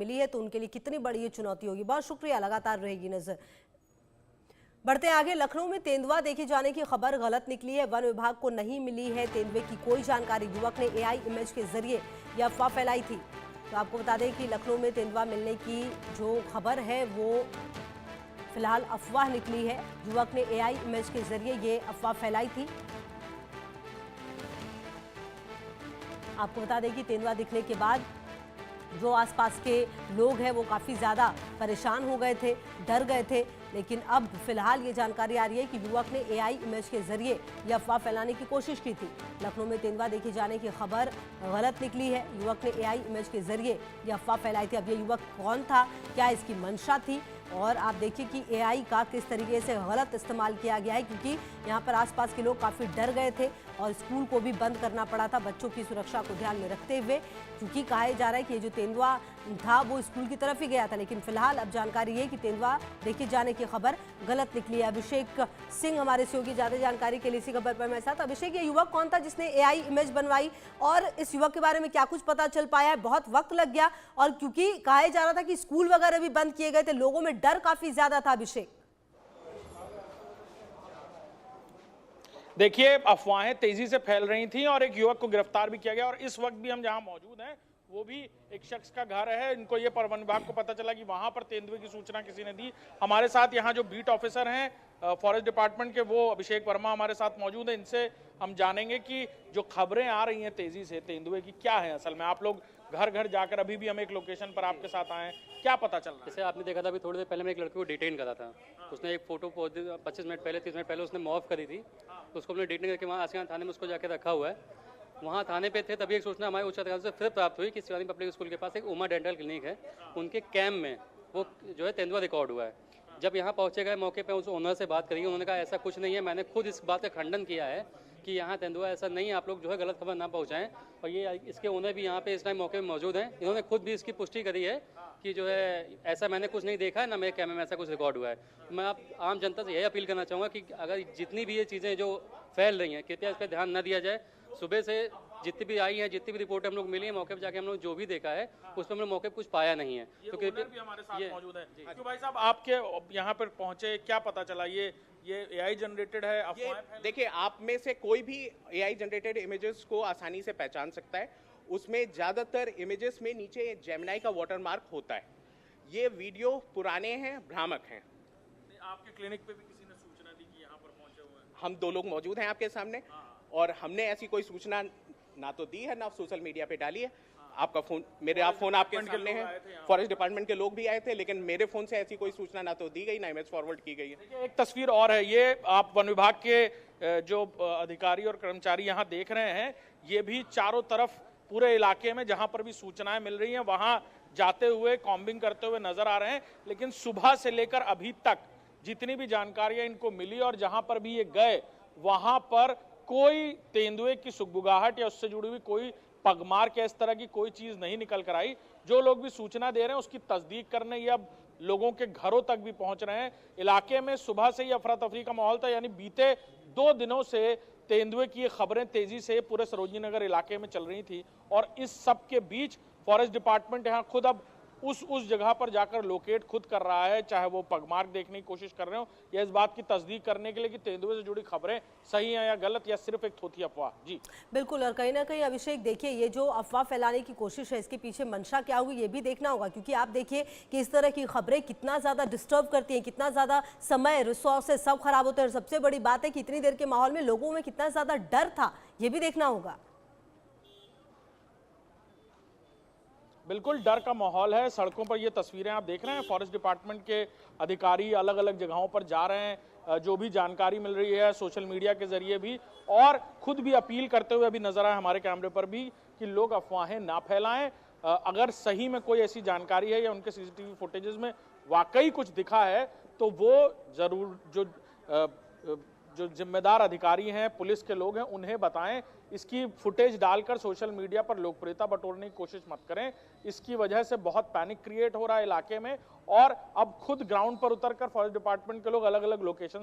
मिली है तो उनके लिए कितनी बड़ी ये चुनौती होगी। बहुत शुक्रिया, लगातार रहेगी नजर। बढ़ते आगे, लखनऊ में तेंदुआ देखे जाने की खबर गलत निकली है। वन विभाग को नहीं मिली है तेंदुए की कोई जानकारी। युवक ने एआई इमेज के जरिए यह अफवाह फैलाई थी। तो आपको बता दें कि लखनऊ में तेंदुआ मिलने की जो खबर है वो फिलहाल अफवाह निकली है। युवक ने एआई इमेज के जरिए ये अफवाह फैलाई थी। आपको बता दें कि तेंदुआ दिखने के बाद जो आसपास के लोग हैं वो काफ़ी ज़्यादा परेशान हो गए थे, डर गए थे। लेकिन अब फिलहाल ये जानकारी आ रही है कि युवक ने एआई इमेज के जरिए यह अफवाह फैलाने की कोशिश की थी। लखनऊ में तेंदुआ देखे जाने की खबर गलत निकली है। युवक ने एआई इमेज के जरिए यह अफवाह फैलाई थी। अब ये युवक कौन था, क्या इसकी मंशा थी, और आप देखिए कि एआई का किस तरीके से गलत इस्तेमाल किया गया है, क्योंकि यहाँ पर आसपास के लोग काफ़ी डर गए थे और स्कूल को भी बंद करना पड़ा था बच्चों की सुरक्षा को ध्यान में रखते हुए, क्योंकि कहा जा रहा है कि ये जो तेंदुआ था वो स्कूल की तरफ ही गया था। लेकिन फिलहाल अब जानकारी है कि तेंदुआ देखे जाने की खबर गलत निकली है। अभिषेक सिंह हमारे सहयोगी, ज्यादा जानकारी के लिए इसी खबर पर मेरे साथ। अभिषेक, ये युवक कौन था जिसने एआई इमेज बनवाई, और इस युवक के बारे में क्या कुछ पता चल पाया है? बहुत वक्त लग गया और क्योंकि कहा जा रहा था कि स्कूल वगैरह भी बंद किए गए थे, लोगों में डर काफी ज्यादा था। अभिषेक, देखिए, अफवाहें तेजी से फैल रही थी और एक युवक को गिरफ्तार भी किया गया। और इस वक्त भी हम जहां मौजूद हैं वो भी एक शख्स का घर है। इनको ये वन विभाग को पता चला कि वहां पर तेंदुए की सूचना किसी ने दी। हमारे साथ यहाँ जो बीट ऑफिसर हैं फॉरेस्ट डिपार्टमेंट के, वो अभिषेक वर्मा हमारे साथ मौजूद है। इनसे हम जानेंगे कि जो खबरें आ रही हैं तेजी से तेंदुए की, क्या है असल में। आप लोग घर घर जाकर, अभी भी हम एक लोकेशन पर आपके साथ आए हैं, क्या पता चल रहा है? जैसे आपने देखा था अभी थोड़ी देर पहले मैं एक लड़के को डिटेन करा था। उसने एक फोटो 25 मिनट पहले 30 मिनट पहले उसने मॉफ करी थी, तो उसको हमने डिटेन करके वहाँ आसियान थाने में उसको जाके रखा हुआ है। वहाँ थाने पे थे तभी एक सूचना हमारे उच्च अधिकारियों से फिर प्राप्त हुई कि शिवानी पब्लिक स्कूल के पास एक उमा डेंटल क्लिनिक है, उनके कैम्प में वो जो है तेंदुआ रिकॉर्ड हुआ है। जब यहाँ पहुँचे गए मौके पे उस ओनर से बात करी, उन्होंने कहा ऐसा कुछ नहीं है। मैंने खुद इस बात का खंडन किया है कि यहाँ तेंदुआ ऐसा नहीं है, आप लोग जो है गलत खबर ना पहुँचाएं। और ये इसके ओनर भी यहाँ पे इस टाइम मौके पे मौजूद हैं। इन्होंने खुद भी इसकी पुष्टि करी है कि जो है ऐसा मैंने कुछ नहीं देखा है, ना मेरे कैमरे में ऐसा कुछ रिकॉर्ड हुआ है। मैं आप आम जनता से यही अपील करना चाहूँगा कि अगर जितनी भी ये चीज़ें जो फैल रही हैं, कृपया इस पर ध्यान न दिया जाए। सुबह से जितनी भी आई हैं, जितनी भी रिपोर्ट हम लोग मिली है, मौके पर जाके हम लोग जो भी देखा है उस पर हम लोग मौके पर कुछ पाया नहीं है। तो कृपया भी हमारे साथ मौजूद है। क्यों भाई साहब, आपके यहाँ पर पहुंचे, क्या पता चला? ये एआई जनरेटेड है? देखिए, आप में से कोई भी एआई जनरेटेड इमेजेस को आसानी से पहचान सकता है। उसमें ज्यादातर इमेजेस में नीचे जेमिनी का वाटरमार्क होता है। ये वीडियो पुराने हैं, भ्रामक हैं। आपके क्लिनिक पे भी किसी ने सूचना दी कि यहाँ पर पहुंचे हुए हैं? हम 2 लोग मौजूद हैं आपके सामने, और हमने ऐसी कोई सूचना ना तो दी है, ना सोशल मीडिया पे डाली है। आपका फोन, आप फोन आपके सामने है। फॉरेस्ट डिपार्टमेंट के लोग भी आए थे, लेकिन मेरे फोन से ऐसी कोई सूचना ना तो दी गई, ना इमेज फॉरवर्ड की गई है। एक तस्वीर और है, ये आप वन विभाग के जो अधिकारी और कर्मचारी यहाँ देख रहे हैं, ये भी चारों तरफ पूरे इलाके में जहां पर भी सूचनाएं मिल रही हैं वहां जाते हुए, कॉम्बिंग करते हुए नजर आ रहे हैं। लेकिन सुबह से लेकर अभी तक जितनी भी जानकारियां इनको मिली और जहां पर भी ये गए, वहां पर कोई तेंदुए की सुगबुगाहट या उससे जुड़ी हुई कोई पगमार के इस तरह की कोई चीज नहीं निकल कर आई। जो लोग भी सूचना दे रहे हैं उसकी तस्दीक करने ये अब लोगों के घरों तक भी पहुंच रहे हैं। इलाके में सुबह से ही अफरा तफरी का माहौल था, यानी बीते 2 दिनों से तेंदुए की ये खबरें तेजी से पूरे सरोजनी नगर इलाके में चल रही थी। और इस सब के बीच फॉरेस्ट डिपार्टमेंट यहाँ खुद अब उस जगह पर जाकर लोकेट खुद कर रहा है, चाहे वो पगमार्क देखने की कोशिश कर रहे हो या इस बात की तस्दीक करने के लिए कि तेंदुए से जुड़ी खबरें सही हैं या गलत, या सिर्फ एक थोथी अफवाह। जी बिल्कुल, और कहीं ना कहीं अभिषेक देखिए, ये जो अफवाह फैलाने की कोशिश है इसके पीछे मंशा क्या होगी ये भी देखना होगा, क्योंकि आप देखिए कि इस तरह की खबरें कितना ज़्यादा डिस्टर्ब करती हैं, कितना ज़्यादा समय, रिसोर्सेस सब खराब होते हैं। और सबसे बड़ी बात है कि इतनी देर के माहौल में लोगों में कितना ज़्यादा डर था, ये भी देखना होगा। बिल्कुल डर का माहौल है। सड़कों पर ये तस्वीरें आप देख रहे हैं, फॉरेस्ट डिपार्टमेंट के अधिकारी अलग अलग जगहों पर जा रहे हैं, जो भी जानकारी मिल रही है सोशल मीडिया के जरिए भी, और खुद भी अपील करते हुए अभी नजर आए हमारे कैमरे पर भी कि लोग अफवाहें ना फैलाएं। अगर सही में कोई ऐसी जानकारी है या उनके सीसीटीवी फुटेजेस में वाकई कुछ दिखा है तो वो जरूर जो जिम्मेदार अधिकारी हैं, पुलिस के लोग हैं, उन्हें बताएं। इसकी फुटेज डालकर सोशल मीडिया पर लोकप्रियता बटोरने की कोशिश मत करें। इसकी वजह से बहुत पैनिक क्रिएट हो रहा है इलाके में, और अब खुद ग्राउंड पर उतरकर फॉरेस्ट डिपार्टमेंट के लोग अलग अलग लोकेशंस